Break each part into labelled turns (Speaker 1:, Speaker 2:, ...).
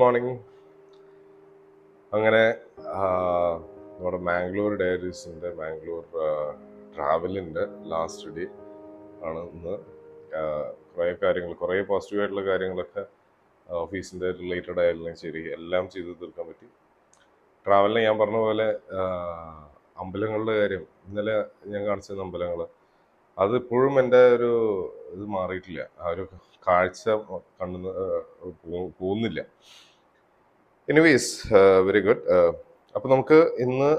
Speaker 1: Morning. അങ്ങനെ നമ്മുടെ Mangalore ഡയറീസിൻ്റെ Mangalore ട്രാവലിൻ്റെ last day ആണ് ഇന്ന്. കുറേ പോസിറ്റീവായിട്ടുള്ള കാര്യങ്ങളൊക്കെ ഓഫീസിൻ്റെ റിലേറ്റഡ് ആയാലും ശരി എല്ലാം ചെയ്ത് തീർക്കാൻ പറ്റി. ട്രാവലിന് ഞാൻ പറഞ്ഞ പോലെ അമ്പലങ്ങളുടെ കാര്യം, ഇന്നലെ ഞാൻ കാണിച്ചിരുന്ന അമ്പലങ്ങൾ, അതിപ്പോഴും എൻ്റെ ഒരു ഇത് മാറിയിട്ടില്ല. ആ ഒരു കാഴ്ച പോകുന്നില്ല. Anyways, very good. അപ്പോൾ നമുക്ക് ഇന്ന്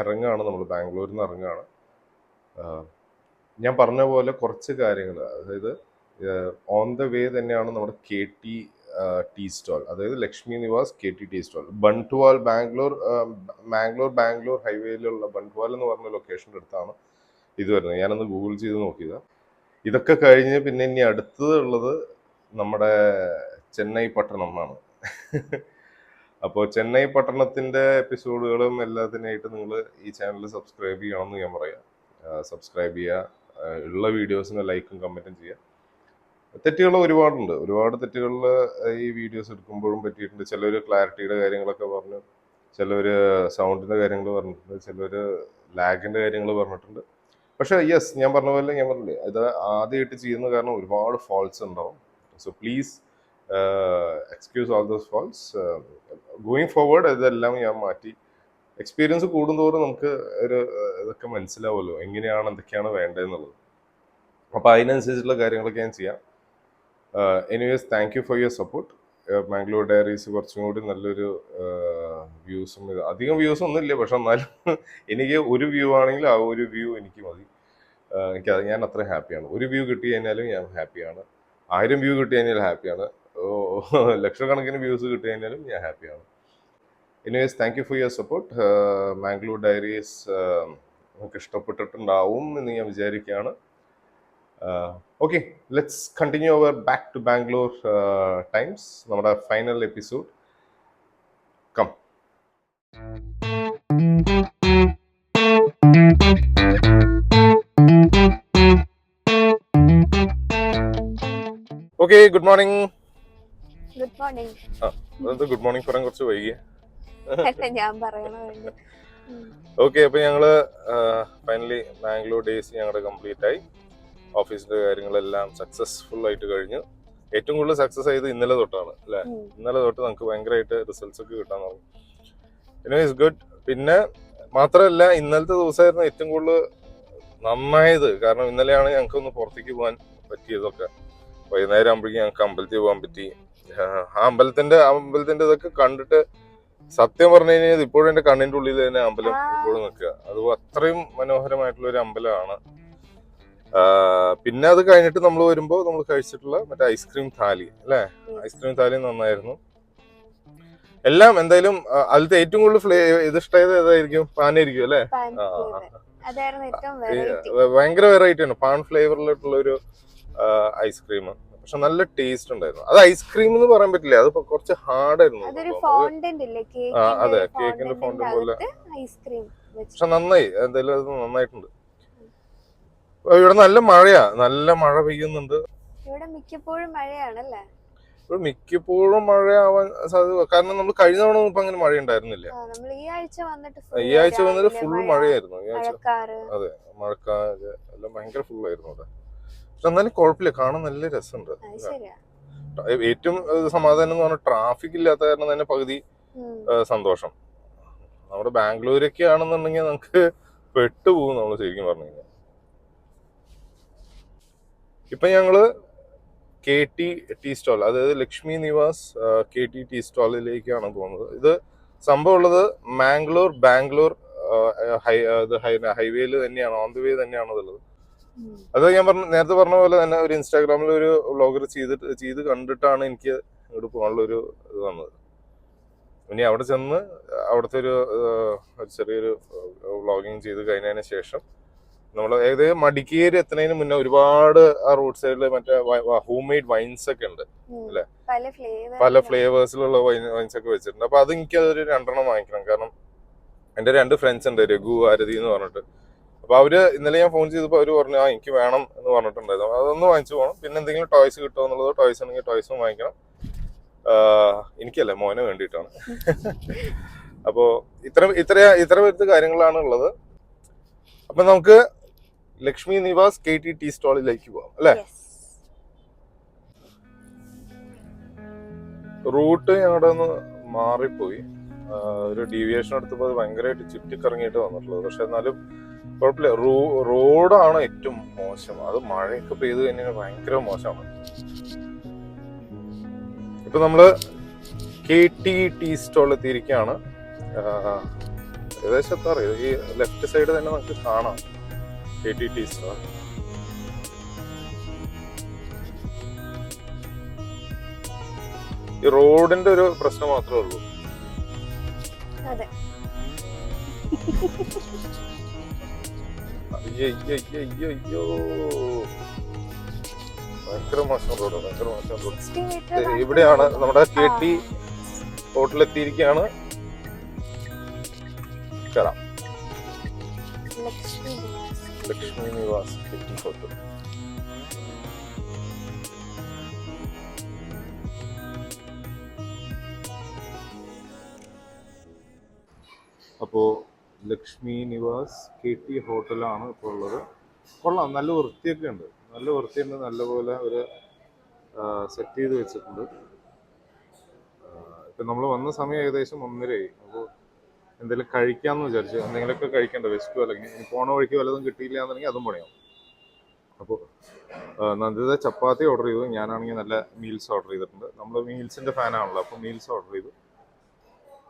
Speaker 1: ഇറങ്ങുകയാണ്, നമ്മൾ ബാംഗ്ലൂരിൽ നിന്ന് ഇറങ്ങുകയാണ്. ഞാൻ പറഞ്ഞ പോലെ കുറച്ച് കാര്യങ്ങൾ, അതായത് ഓൺ ദ വേ തന്നെയാണ് നമ്മുടെ KT ടീ സ്റ്റോൾ, അതായത് Lakshmi Nivas KT tea stall, Bantwal Bangalore ഹൈവേയിലുള്ള ബൺട്വാൽ എന്ന് പറഞ്ഞ ലൊക്കേഷൻ്റെ അടുത്താണ് ഇത് വരുന്നത്. ഞാനൊന്ന് ഗൂഗിൾ ചെയ്ത് നോക്കിയതാണ്. ഇതൊക്കെ കഴിഞ്ഞ് പിന്നെ ഇനി അടുത്തതുള്ളത് നമ്മുടെ ചെന്നൈ പട്ടണമാണ്. അപ്പോൾ ചെന്നൈ പട്ടണത്തിൻ്റെ എപ്പിസോഡുകളും എല്ലാത്തിനായിട്ട് നിങ്ങൾ ഈ ചാനൽ സബ്സ്ക്രൈബ് ചെയ്യണമെന്ന് ഞാൻ പറയാം. സബ്സ്ക്രൈബ് ചെയ്യുക, ഉള്ള വീഡിയോസിന് ലൈക്കും കമൻറ്റും ചെയ്യുക. തെറ്റുകൾ ഒരുപാട് തെറ്റുകളിൽ ഈ വീഡിയോസ് എടുക്കുമ്പോഴും പറ്റിയിട്ടുണ്ട്. ചിലർ ക്ലാരിറ്റിയുടെ കാര്യങ്ങളൊക്കെ പറഞ്ഞു, ചിലർ സൗണ്ടിൻ്റെ കാര്യങ്ങൾ പറഞ്ഞിട്ടുണ്ട്, ചിലർ ലാഗിൻ്റെ കാര്യങ്ങൾ പറഞ്ഞിട്ടുണ്ട്. പക്ഷേ യെസ്, ഞാൻ പറഞ്ഞില്ലേ, ഇത് ആദ്യമായിട്ട് ചെയ്യുന്ന കാരണം ഒരുപാട് ഫാൾസ് ഉണ്ടാവും. So please excuse all those faults. Going forward ഇതെല്ലാം ഞാൻ മാറ്റി. എക്സ്പീരിയൻസ് കൂടുന്തോറും നമുക്ക് ഇതൊക്കെ മനസ്സിലാവുമല്ലോ, എന്തൊക്കെയാണ് വേണ്ടതെന്നുള്ളത്. അപ്പോൾ അതിനനുസരിച്ചുള്ള കാര്യങ്ങളൊക്കെ ഞാൻ ചെയ്യാം. Anyways, thank you for your support. Mangalore diaries കുറച്ചും കൂടി നല്ലൊരു വ്യൂസും, അധികം വ്യൂസ് ഒന്നും ഇല്ല, പക്ഷെ എന്നാലും എനിക്ക് ഒരു വ്യൂ ആണെങ്കിൽ ആ ഒരു വ്യൂ എനിക്ക് മതി. ഞാൻ അത്ര ഹാപ്പിയാണ്. ഒരു വ്യൂ കിട്ടി കഴിഞ്ഞാലും ഞാൻ ഹാപ്പിയാണ്. 1000 വ്യൂ കിട്ടി കഴിഞ്ഞാൽ ഹാപ്പിയാണ്. ലക്ഷക്കണക്കിന് വ്യൂസ് കിട്ടി കഴിഞ്ഞാലും ഞാൻ ഹാപ്പിയാണ്. Anyways, thank you for your support. Mangalore diaries നമുക്ക് ഇഷ്ടപ്പെട്ടിട്ടുണ്ടാവും എന്ന് ഞാൻ വിചാരിക്കുകയാണ്. Okay, let's continue our back to Bangalore times, നമ്മുടെ final episode. Come. Okay, good morning. Good morning പറയാൻ കുറച്ച് വൈകി. ഓക്കെ, അപ്പൊ ഞങ്ങള് ഫൈനലി മാംഗ്ലൂർ ഡേയ്സ് ഞങ്ങളുടെ കംപ്ലീറ്റ് ആയി. ഓഫീസിന്റെ കാര്യങ്ങളെല്ലാം സക്സസ്ഫുൾ ആയിട്ട് കഴിഞ്ഞു. ഏറ്റവും കൂടുതൽ സക്സസ് ആയത് ഇന്നലെ തൊട്ടാണ് അല്ലെ. ഇന്നലെ തൊട്ട് നമുക്ക് ഭയങ്കരമായിട്ട് റിസൾട്ട്സ് ഒക്കെ കിട്ടാൻ തുടങ്ങി. It's good. പിന്നെ മാത്രമല്ല, ഇന്നലത്തെ ദിവസമായിരുന്നു ഏറ്റവും കൂടുതൽ നന്നായത്. കാരണം ഇന്നലെയാണ് ഞങ്ങൾക്ക് ഒന്ന് പുറത്തേക്ക് പോകാൻ പറ്റിയതൊക്കെ. വൈകുന്നേരം ആകുമ്പോഴേക്കും ഞങ്ങൾക്ക് അമ്പലത്തിൽ പോകാൻ പറ്റി. ആ അമ്പലത്തിന്റെ ഇതൊക്കെ കണ്ടിട്ട് സത്യം പറഞ്ഞു കഴിഞ്ഞാൽ ഇപ്പോഴും എന്റെ കണ്ണിന്റെ ഉള്ളിൽ തന്നെ അമ്പലം ഇപ്പോഴും നിൽക്കുക. അത് അത്രയും മനോഹരമായിട്ടുള്ള ഒരു അമ്പലമാണ്. പിന്നെ അത് കഴിഞ്ഞിട്ട് നമ്മൾ വരുമ്പോൾ നമ്മൾ കഴിച്ചിട്ടുള്ള മറ്റേ ഐസ്ക്രീം താലി അല്ലേ, ഐസ്ക്രീം താലി നന്നായിരുന്നു. എല്ലാം എന്തായാലും അതിലത്തെ ഏറ്റവും കൂടുതൽ ഇത് ഇഷ്ടമായത് ഏതായിരിക്കും? പാനായിരിക്കും അല്ലേ. ഭയങ്കര വെറൈറ്റി ആണ്, പാൻ ഫ്ലേവറിലുള്ള ഒരു ഐസ്ക്രീം. പക്ഷെ നല്ല ടേസ്റ്റ് ഉണ്ടായിരുന്നു. അത് ഐസ്ക്രീം എന്ന് പറയാൻ പറ്റില്ല, അത് കുറച്ച് ഹാർഡായിരുന്നു. അതെ, കേക്കിന്റെ ഫോണ്ട് പോലെ. പക്ഷെ നന്നായി, എന്തായാലും അത് നന്നായിട്ടുണ്ട്. ഇവിടെ നല്ല മഴയാ, നല്ല മഴ പെയ്യുന്നുണ്ട്.
Speaker 2: ഇവിടെ മിക്കപ്പോഴും മഴയാണല്ലേ.
Speaker 1: ഇവിടെ മിക്കപ്പോഴും മഴയാവാൻ സാധ്യത, കാരണം നമ്മൾ കഴിഞ്ഞ തവണ ഇപ്പൊ അങ്ങനെ മഴ ഉണ്ടായിരുന്നില്ല. ഈ ആഴ്ച വന്നിട്ട് ഫുൾ മഴയായിരുന്നു. ഈ ആഴ്ച അതെ, മഴക്കാര് എല്ലാം ഭയങ്കര ഫുള്ളായിരുന്നു അവിടെ. പക്ഷെ എന്നാലും കുഴപ്പമില്ല, കാണാൻ നല്ല രസമുണ്ട്. ഏറ്റവും സമാധാനം എന്ന് പറഞ്ഞാൽ ട്രാഫിക് ഇല്ലാത്ത കാരണം തന്നെ പകുതി സന്തോഷം. നമ്മുടെ ബാംഗ്ലൂരൊക്കെ ആണെന്നുണ്ടെങ്കിൽ നമുക്ക് പെട്ടുപോകും നമ്മൾ ശരിക്കും പറഞ്ഞു കഴിഞ്ഞാൽ. ഇപ്പൊ ഞങ്ങള് KT ടീ സ്റ്റോൾ, അതായത് ലക്ഷ്മി നിവാസ് KT ടീ സ്റ്റോളിലേക്കാണ് പോകുന്നത്. ഇത് സംഭവം ഉള്ളത് ബാംഗ്ലൂർ ഹൈവേയിൽ തന്നെയാണ്, ഓൺ ദി വേ തന്നെയാണ് ഉള്ളത്. അത് ഞാൻ നേരത്തെ പറഞ്ഞ പോലെ തന്നെ ഒരു ഇൻസ്റ്റാഗ്രാമിൽ ഒരു വ്ളോഗർ ചെയ്ത് കണ്ടിട്ടാണ് എനിക്ക് ഇങ്ങോട്ട് പോകാനുള്ള ഒരു ഇത് വന്നത്. ഇനി അവിടെ ചെന്ന് അവിടുത്തെ ഒരു ചെറിയൊരു വ്ളോഗിങ് ചെയ്ത് കഴിഞ്ഞതിന് ശേഷം നമ്മൾ ഏകദേശം മടിക്കേരി എത്തുന്നതിന് മുന്നേ ഒരുപാട് ആ റോഡ് സൈഡിൽ മറ്റേ ഹോം മെയ്ഡ് വൈൻസ് ഒക്കെ ഉണ്ട് അല്ലെ, പല ഫ്ലേവേഴ്സിലുള്ള വൈൻസ് ഒക്കെ വെച്ചിട്ടുണ്ട്. അപ്പൊ അത് എനിക്ക് അതൊരു 2 വാങ്ങിക്കണം. കാരണം എന്റെ 2 ഫ്രണ്ട്സ് ഉണ്ട്, രഘു ആരതി എന്ന് പറഞ്ഞിട്ട്. അപ്പൊ അവര് ഇന്നലെ ഞാൻ ഫോൺ ചെയ്തപ്പോ അവര് പറഞ്ഞു എനിക്ക് വേണം എന്ന് പറഞ്ഞിട്ടുണ്ടായിരുന്നു. അതൊന്ന് വാങ്ങിച്ചു പോകണം. പിന്നെ എന്തെങ്കിലും ടോയ്സ് കിട്ടുമോ എന്നുള്ളത്, ടോയ്സ് ആണെങ്കിൽ ടോയ്സും വാങ്ങിക്കണം. എനിക്കല്ല, മോനെ വേണ്ടിയിട്ടാണ്. അപ്പോ ഇത്ര വരുന്ന കാര്യങ്ങളാണ് ഉള്ളത്. അപ്പൊ നമുക്ക് ലക്ഷ്മി നിവാസ് KT ടീ സ്റ്റാളിലേക്ക് പോവാം അല്ലെ. റൂട്ട് ഞങ്ങളുടെ ഒന്ന് മാറിപ്പോയി. ഒരു ഡീവിയേഷൻ എടുത്തപ്പോൾ അത് ഭയങ്കരമായിട്ട് ചുറ്റിക്കറങ്ങിയിട്ട് വന്നിട്ടുള്ളത്. പക്ഷെ എന്നാലും കുഴപ്പമില്ല. റോഡാണ് ഏറ്റവും മോശം. അത് മഴയൊക്കെ പെയ്ത് കഴിഞ്ഞാൽ ഭയങ്കര മോശമാണ്. ഇപ്പൊ നമ്മള് KT ടീ സ്റ്റാൾ എത്തിയിരിക്കുകയാണ്. ഏകദേശം എത്താറിയോ, ഈ ലെഫ്റ്റ് സൈഡ് തന്നെ നമുക്ക് കാണാം KT ടീ സ്റ്റാൾ. ഈ റോഡിന്റെ ഒരു പ്രശ്നം മാത്രമേ ഉള്ളൂ. അയ്യോ, ഭയങ്കര മോശം റോഡ്, ഭയങ്കര മോശം റോഡ്. ഇവിടെയാണ് നമ്മുടെ KT ഹോട്ടൽ എത്തിയിരിക്കുകയാണ്. കയറാം. Lakshmi Nivas KT hotel. അപ്പോൾ ലക്ഷ്മി നിവാസ് KT ഹോട്ടലാണ് ഇപ്പോൾ ഉള്ളത്. കൊള്ളാം, നല്ല വൃത്തിയൊക്കെ ഉണ്ട്. നല്ലപോലെ ഒരു സെറ്റ് ചെയ്ത് വെച്ചിട്ടുണ്ട്. ഇപ്പം നമ്മൾ വന്ന സമയം ഏകദേശം 1:30. അപ്പോൾ എന്തെങ്കിലും കഴിക്കാമെന്ന് വിചാരിച്ചു. എന്തെങ്കിലുമൊക്കെ കഴിക്കണ്ട, വെച്ചിട്ടോ അല്ലെങ്കിൽ പോണ വഴിക്ക് വല്ലതും കിട്ടിയില്ല എന്നുണ്ടെങ്കിൽ അതും പണിയാവും. അപ്പോൾ നന്ദിത ചപ്പാത്തി ഓർഡർ ചെയ്തു. ഞാനാണെങ്കിൽ നല്ല മീൽസ് ഓർഡർ ചെയ്തിട്ടുണ്ട്. നമ്മൾ മീൽസിൻ്റെ ഫാനാണല്ലോ, അപ്പോൾ മീൽസ് ഓർഡർ ചെയ്തു.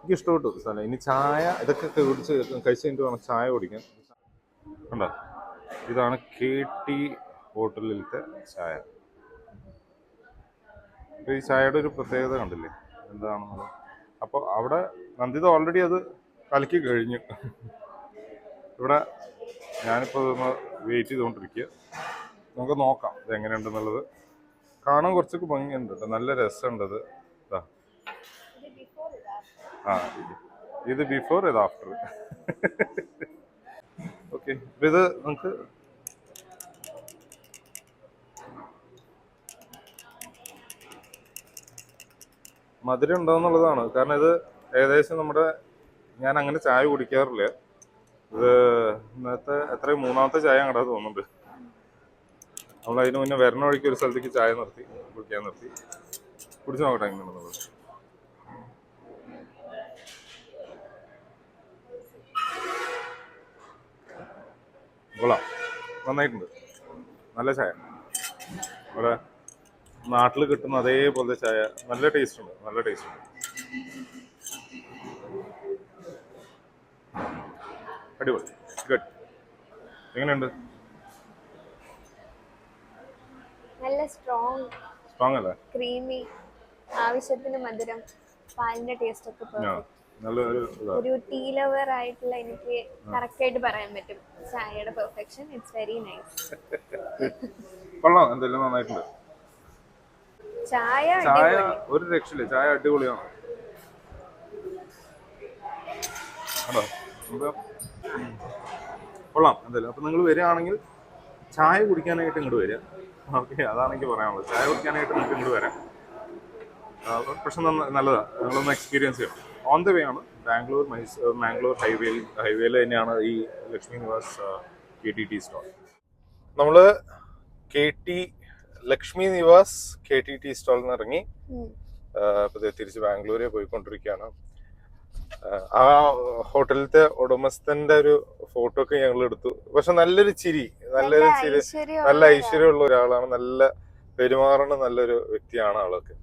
Speaker 1: എനിക്ക് ഇഷ്ടപ്പെട്ടു സ്ഥലം. ഇനി ചായ ഇതൊക്കെ കുടിച്ച് കഴിച്ച് കഴിഞ്ഞിട്ട് വേണം ചായ കുടിക്കാൻ. കണ്ടോ, ഇതാണ് KT ഹോട്ടലിലത്തെ ചായ. അപ്പോൾ ഈ ചായയുടെ ഒരു പ്രത്യേകത കണ്ടില്ലേ എന്താണെന്നത്. അപ്പോൾ അവിടെ നന്ദിത ഓൾറെഡി അത് കലക്കി കഴിഞ്ഞു. ഇവിടെ ഞാനിപ്പോൾ ഇതൊന്ന് വെയിറ്റ് ചെയ്തുകൊണ്ടിരിക്കുക. നമുക്ക് നോക്കാം ഇത് എങ്ങനെയുണ്ടെന്നുള്ളത്. കാണാൻ കുറച്ചൊക്കെ ഭംഗിയുണ്ട്, നല്ല രസമുണ്ട് അത്. ഇത് ബിഫോർ, ഇത് ആഫ്റ്റർ. ഓക്കെ, ഇത് നമുക്ക് മധുരം ഉണ്ടാവുന്നുള്ളതാണ്. കാരണം ഇത് ഏകദേശം ഞാൻ അങ്ങനെ ചായ കുടിക്കാറില്ല. ഇത് ഇന്നത്തെ എത്രയും 3ാമത്തെ ചായ അങ്ങോട്ട് തോന്നുന്നുണ്ട്. നമ്മൾ അതിന് മുന്നേ വരണ വഴിക്ക് ഒരു സ്ഥലത്തേക്ക് ചായ കുടിക്കാൻ നിർത്തി. കുടിച്ച് നോക്കട്ടെ എങ്ങനെയാണെന്നുള്ളത്. കൊള്ളാം, നന്നായിട്ടുണ്ട്. നല്ല ചായ, ഇവിടെ നാട്ടിൽ കിട്ടുന്ന അതേപോലത്തെ ചായ. നല്ല ടേസ്റ്റ് ഉണ്ട്. അടിപൊളി, ഗുഡ്. എങ്ങനെയുണ്ട്?
Speaker 2: നല്ല സ്ട്രോങ് അല്ലേ? ക്രീമി, ആവശ്യത്തിന് മധുരം, പാലിന്റെ ടേസ്റ്റ് ഒക്കെ പെർഫെക്റ്റ്. ഒരു ടീ ലവർ ആയിട്ടുള്ള എനിക്ക് കറക്റ്റ് ആയിട്ട് പറയാൻ പറ്റും ചായയുടെ പെർഫെക്ഷൻ. It's very nice.
Speaker 1: കൊള്ളാം, എന്തെല്ലാം നന്നായിട്ടുണ്ട്.
Speaker 2: ചായ
Speaker 1: ഒരു രക്ഷയില്ല, ചായ അടിപൊളിയാണ്. കൊള്ളാം എന്തായാലും. അപ്പൊ നിങ്ങൾ വരികയാണെങ്കിൽ ചായ കുടിക്കാനായിട്ട് ഇങ്ങോട്ട് വരിക. ഓക്കെ, അതാണ് എനിക്ക് പറയാനുള്ളത്. ചായ കുടിക്കാനായിട്ട് നിങ്ങൾക്ക് ഇങ്ങോട്ട് വരാം. പക്ഷെ നല്ലതാണ്, നിങ്ങളൊന്ന് എക്സ്പീരിയൻസ് ചെയ്യണം. ഓൺ ദ വേ ആണ്, മാംഗ്ലൂർ ഹൈവേയിൽ തന്നെയാണ് ഈ Lakshmi Nivas KT tea stall. നമ്മൾ ലക്ഷ്മി നിവാസ് KT ടീ സ്റ്റാളിൽ നിന്ന് ഇറങ്ങി തിരിച്ച് ബാംഗ്ലൂരെ പോയിക്കൊണ്ടിരിക്കുകയാണ്. ആ ഹോട്ടലിലത്തെ ഉടമസ്ഥന്റെ ഒരു ഫോട്ടോ ഒക്കെ ഞങ്ങൾ എടുത്തു. പക്ഷെ നല്ലൊരു ചിരി, നല്ല ഐശ്വര്യമുള്ള ഒരാളാണ്. നല്ല പെരുമാറുന്ന നല്ലൊരു വ്യക്തിയാണ് ആളൊക്കെ.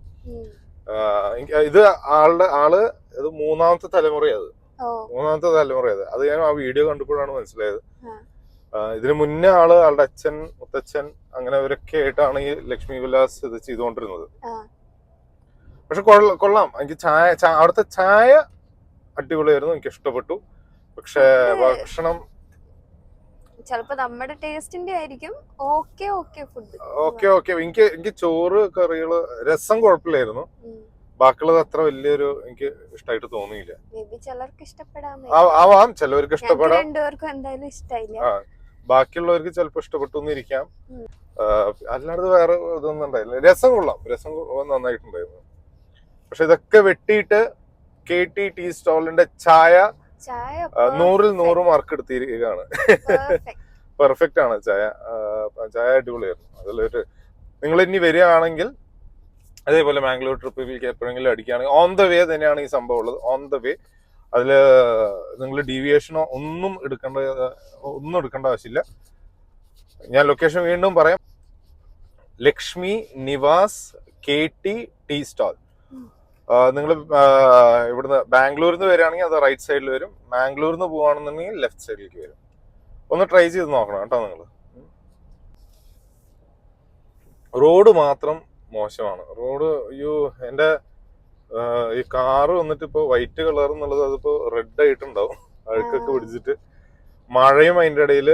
Speaker 1: ഇത് ഇത് 3ാമത്തെ തലമുറയത്. അത് ഞാൻ ആ വീഡിയോ കണ്ടപ്പോഴാണ് മനസ്സിലായത്. ഇതിനു മുന്നേ ആളുടെ അച്ഛൻ, മുത്തച്ഛൻ അങ്ങനെ അവരൊക്കെ ആയിട്ടാണ് ഈ ലക്ഷ്മി വിലാസ് ഇത് ചെയ്തുകൊണ്ടിരുന്നത്. പക്ഷെ കൊള്ളാം. എനിക്ക് അവിടുത്തെ ചായ അടിപൊളിയായിരുന്നു, എനിക്ക് ഇഷ്ടപ്പെട്ടു. പക്ഷെ ഭക്ഷണം
Speaker 2: ചിലപ്പോ നമ്മുടെ ടേസ്റ്റിന്റെ ആയിരിക്കും. ഫുഡ്
Speaker 1: എനിക്ക് ചോറ്, കറികള്, രസം കുഴപ്പമില്ലായിരുന്നു. ബാക്കിയുള്ളത് അത്ര വലിയൊരു എനിക്ക് ഇഷ്ടമായിട്ട് തോന്നിയില്ല. ആവാം, ചിലവർക്ക് ഇഷ്ടപ്പെടാം. ബാക്കിയുള്ളവർക്ക് ചിലപ്പോ ഇഷ്ടപ്പെട്ടു എന്നിരിക്കാം. അല്ലാതെ വേറെ ഇതൊന്നും ഉണ്ടായില്ല. രസം കൊള്ളാം, നന്നായിട്ടുണ്ടായിരുന്നു. പക്ഷെ ഇതൊക്കെ വെട്ടിയിട്ട് KT ടീ സ്റ്റാളിന്റെ ചായ 100-ൽ 100 മാർക്ക് എടുത്തിരിക്കുകയാണ്. പെർഫെക്റ്റ് ആണ് ചായ. ചായ അടിപൊളിയായിരുന്നു. അതിലൊരു നിങ്ങൾ ഇനി വരികയാണെങ്കിൽ അതേപോലെ മാംഗ്ലൂർ ട്രിപ്പിലേക്ക് എപ്പോഴെങ്കിലും അടിക്കുകയാണെങ്കിൽ ഓൺ ദ വേ തന്നെയാണ് ഈ സംഭവം ഉള്ളത്. ഓൺ ദ വേ അതില് നിങ്ങൾ ഡീവിയേഷനോ ഒന്നും എടുക്കേണ്ട ആവശ്യമില്ല. ഞാൻ ലൊക്കേഷൻ വീണ്ടും പറയാം. Lakshmi Nivas KT tea stall. നിങ്ങൾ ഇവിടുന്ന് ബാംഗ്ലൂരിൽ നിന്ന് വരികയാണെങ്കിൽ അത് റൈറ്റ് സൈഡിൽ വരും. മാംഗ്ലൂരിൽ നിന്ന് പോവുകയാണെന്നുണ്ടെങ്കിൽ ലെഫ്റ്റ് സൈഡിലേക്ക് വരും. ഒന്ന് ട്രൈ ചെയ്ത് നോക്കണം കേട്ടോ നിങ്ങൾ. റോഡ് മാത്രം മോശമാണ്. റോഡ് എൻ്റെ ഈ കാറ് വന്നിട്ട് ഇപ്പോൾ വൈറ്റ് കളർ എന്നുള്ളത് അതിപ്പോ റെഡ് ആയിട്ടുണ്ടാവും, അഴുക്കൊക്കെ പിടിച്ചിട്ട്. മഴയും അതിൻ്റെ ഇടയിൽ.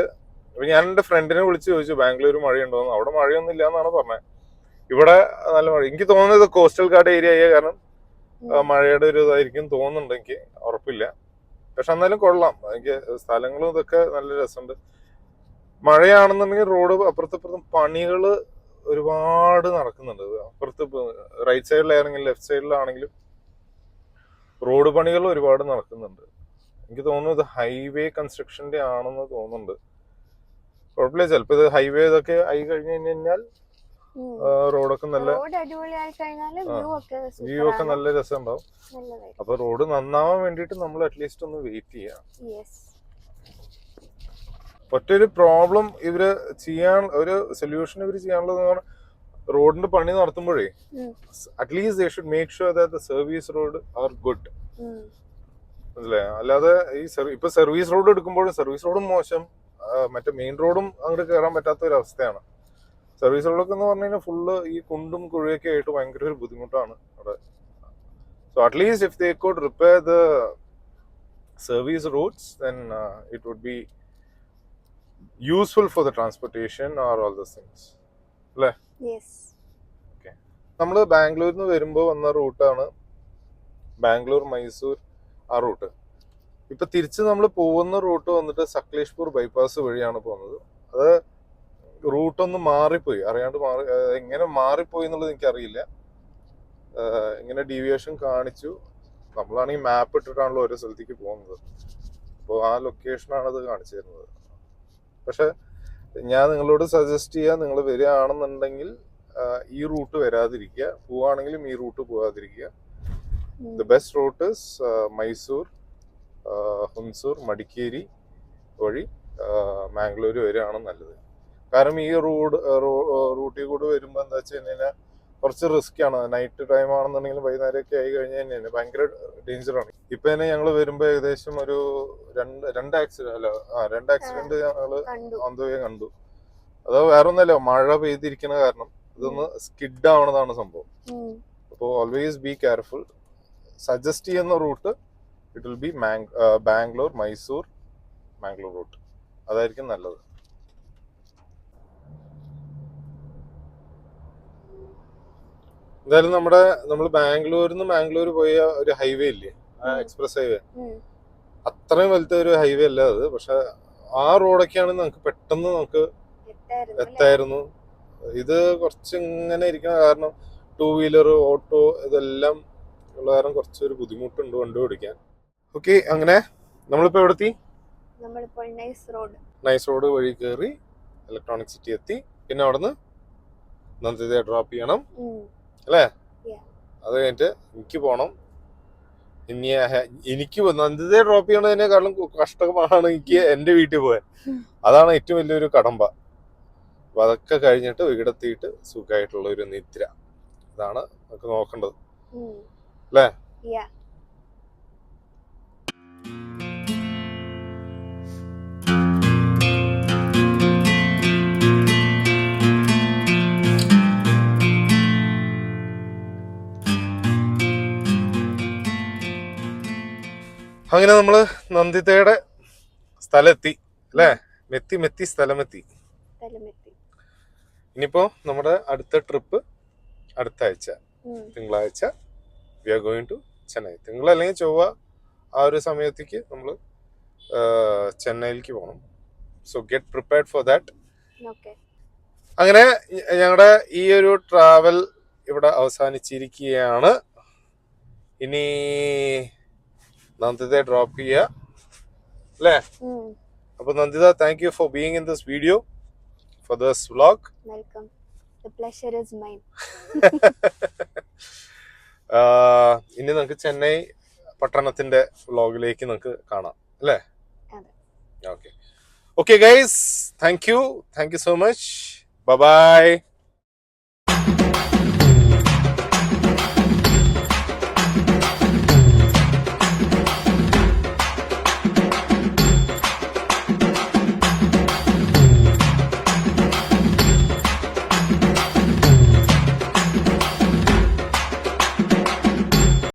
Speaker 1: ഞാൻ എൻ്റെ ഫ്രണ്ടിനെ വിളിച്ച് ചോദിച്ചു ബാംഗ്ലൂർ മഴയുണ്ടോന്ന്. അവിടെ മഴയൊന്നും ഇല്ല എന്നാണ് പറഞ്ഞത്. ഇവിടെ നല്ല മഴ. എനിക്ക് തോന്നുന്നത് കോസ്റ്റൽ ഗാർഡ് ഏരിയ ആയ കാരണം മഴയുടെ ഒരു ഇതായിരിക്കും തോന്നുന്നുണ്ട്, എനിക്ക് ഉറപ്പില്ല. പക്ഷെ എന്നാലും കൊള്ളാം. എനിക്ക് സ്ഥലങ്ങളും ഇതൊക്കെ നല്ല രസമുണ്ട്. മഴയാണെന്നുണ്ടെങ്കിൽ റോഡ് അപ്പുറത്തപ്പുറത്തും പണികള് ഒരുപാട് നടക്കുന്നുണ്ട്. അപ്പുറത്ത് റൈറ്റ് സൈഡിലാണെങ്കിലും ലെഫ്റ്റ് സൈഡിലാണെങ്കിലും റോഡ് പണികൾ ഒരുപാട് നടക്കുന്നുണ്ട്. എനിക്ക് തോന്നുന്നു ഇത് ഹൈവേ കൺസ്ട്രക്ഷന്റെ ആണെന്ന് തോന്നുന്നുണ്ട്. കുഴപ്പമില്ല. ചിലപ്പോ ഇത് ഹൈവേ ഇതൊക്കെ ആയി കഴിഞ്ഞു കഴിഞ്ഞാൽ റോഡൊക്കെ നല്ല വ്യൂ ഒക്കെ നല്ല രസം ഉണ്ടാവും. അപ്പൊ റോഡ് നന്നാവാൻ വേണ്ടിട്ട് നമ്മൾ അറ്റ്ലീസ്റ്റ് ഒന്ന് വെയിറ്റ് ചെയ്യാം. ഒറ്റൊരു പ്രോബ്ലം ഇവര് ചെയ്യാൻ, ഒരു സൊല്യൂഷൻ ഇവര് ചെയ്യാനുള്ളത് റോഡിന്റെ പണി നടത്തുമ്പോഴേ at least they should make sure that the service road are good. മനസ്സിലായോ? അല്ലാതെ ഈ ഇപ്പൊ സർവീസ് റോഡ് എടുക്കുമ്പോഴും സർവീസ് റോഡും മോശം, മറ്റേ മെയിൻ റോഡും അങ്ങോട്ട് കയറാൻ പറ്റാത്ത ഒരു അവസ്ഥയാണ്. സർവീസ് റോഡൊക്കെ എന്ന് പറഞ്ഞു കഴിഞ്ഞാൽ ഫുള്ള് ഈ കുണ്ടും കുഴിയൊക്കെ ആയിട്ട് ഭയങ്കര ഒരു ബുദ്ധിമുട്ടാണ് അവിടെ. So at least if they could repair the service roads then it would be useful for the transportation or all those things. അല്ലേ? ഓക്കെ. നമ്മൾ ബാംഗ്ലൂരിൽ നിന്ന് വരുമ്പോൾ വന്ന റൂട്ടാണ് ബാംഗ്ലൂർ മൈസൂർ ആ റൂട്ട്. ഇപ്പൊ തിരിച്ച് നമ്മൾ പോകുന്ന റൂട്ട് വന്നിട്ട് സക്ലേഷ്പൂർ ബൈപ്പാസ് വഴിയാണ് പോകുന്നത്. അത് റൂട്ടൊന്ന് മാറിപ്പോയി, അറിയാണ്ട് എങ്ങനെ മാറിപ്പോയി എന്നുള്ളത് എനിക്കറിയില്ല. ഇങ്ങനെ ഡീവിയേഷൻ കാണിച്ചു. നമ്മളാണെങ്കിൽ മാപ്പ് ഇട്ടിട്ടാണല്ലോ ഓരോ സ്ഥലത്തേക്ക് പോകുന്നത്. അപ്പോൾ ആ ലൊക്കേഷനാണ് അത് കാണിച്ചു തരുന്നത്. പക്ഷെ ഞാൻ നിങ്ങളോട് സജസ്റ്റ് ചെയ്യാം, നിങ്ങൾ വരികയാണെന്നുണ്ടെങ്കിൽ ഈ റൂട്ട് വരാതിരിക്കുക. പോവാണെങ്കിലും ഈ റൂട്ട് പോവാതിരിക്കുക. The best route is Mysore, Hunsur, Madikeri വഴി മാംഗ്ലൂർ വരികയാണ് നല്ലത്. കാരണം ഈ റൂട്ടിൽ കൂടെ വരുമ്പോൾ എന്താ വെച്ച് കഴിഞ്ഞാൽ കുറച്ച് റിസ്ക് ആണ്. നൈറ്റ് ടൈം ആണെന്നുണ്ടെങ്കിൽ വൈകുന്നേരമൊക്കെ ആയി കഴിഞ്ഞാൽ തന്നെ ഭയങ്കര ഡേഞ്ചറാണ്. ഇപ്പൊ തന്നെ ഞങ്ങൾ വരുമ്പോ ഏകദേശം ഒരു രണ്ട് ആക്സിഡന്റ് ഞങ്ങള് ഓൺ ദ വേ കണ്ടു. അത് വേറെ ഒന്നല്ല, മഴ പെയ്തിരിക്കുന്ന കാരണം ഇതൊന്ന് സ്കിഡ് ആവണതാണ് സംഭവം. അപ്പോൾ ഓൾവേസ് ബി കെയർഫുൾ. സജസ്റ്റ് ചെയ്യുന്ന route it will be Bangalore Mysore Mangalore route. അതായിരിക്കും നല്ലത്. എന്തായാലും നമ്മൾ ബാംഗ്ലൂരിൽ നിന്ന് മാംഗ്ലൂർ പോയ ഒരു ഹൈവേ ഇല്ലേ, ആ എക്സ്പ്രസ് ഹൈവേ, അത്രയും വലുത്ത ഒരു ഹൈവേ അല്ല അത്. പക്ഷെ ആ റോഡൊക്കെയാണ് നമുക്ക് പെട്ടെന്ന് എത്തായിരുന്നു. ഇത് കുറച്ച് ഇങ്ങനെ ഇരിക്കുന്ന കാരണം 2 വീലർ ഓട്ടോ ഇതെല്ലാം ഉള്ള കാരണം കുറച്ചൊരു ബുദ്ധിമുട്ടുണ്ട് വണ്ടി ഓടിക്കാൻ. ഓക്കെ, അങ്ങനെ നമ്മളിപ്പോ എവിടെത്തി? നൈസ് റോഡ് വഴി കയറി ഇലക്ട്രോണിക് സിറ്റി എത്തി. പിന്നെ അവിടുന്ന് നന്ദിതയെ ഡ്രോപ്പ് ചെയ്യണം അല്ലേ? അത് കഴിഞ്ഞിട്ട് എനിക്ക് പോണം. എനിക്ക് നന്ദിതയെ ഡ്രോപ്പ് ചെയ്യണതിനേക്കാളും കഷ്ടമാണ് എനിക്ക് എന്റെ വീട്ടിൽ പോകാൻ. അതാണ് ഏറ്റവും വലിയൊരു കടമ്പ. അപ്പൊ അതൊക്കെ കഴിഞ്ഞിട്ട് വീടെത്തിയിട്ട് സുഖമായിട്ടുള്ള ഒരു നിദ്ര, ഇതാണ് നമുക്ക് നോക്കേണ്ടത് അല്ലേ? അങ്ങനെ നമ്മള് നന്ദിതയുടെ സ്ഥലമെത്തി അല്ലേ? മെത്തി സ്ഥലമെത്തി. ഇനിയിപ്പോ നമ്മുടെ അടുത്ത ട്രിപ്പ് അടുത്ത ആഴ്ച തിങ്കളാഴ്ച we are going to Chennai. തിങ്കൾ അല്ലെങ്കിൽ ചൊവ്വ ആ ഒരു സമയത്തേക്ക് നമ്മള് ചെന്നൈയിലേക്ക് പോകണം. So get prepared for that. അങ്ങനെ ഞങ്ങളുടെ ഈ ഒരു ട്രാവൽ ഇവിടെ അവസാനിച്ചിരിക്കുകയാണ്. ഇനി നന്ദിതയെ ഡ്രോപ്പ് ചെയ്യുക അല്ലേ? അപ്പൊ Nandita, thank you for being in this video for this vlog.
Speaker 2: Welcome. The pleasure is mine.
Speaker 1: ഇനി നമുക്ക് ചെന്നൈ പട്ടണത്തിന്റെ വ്ലോഗിലേക്ക് നമുക്ക് കാണാം അല്ലേ? Okay guys, thank you so much. Bye bye.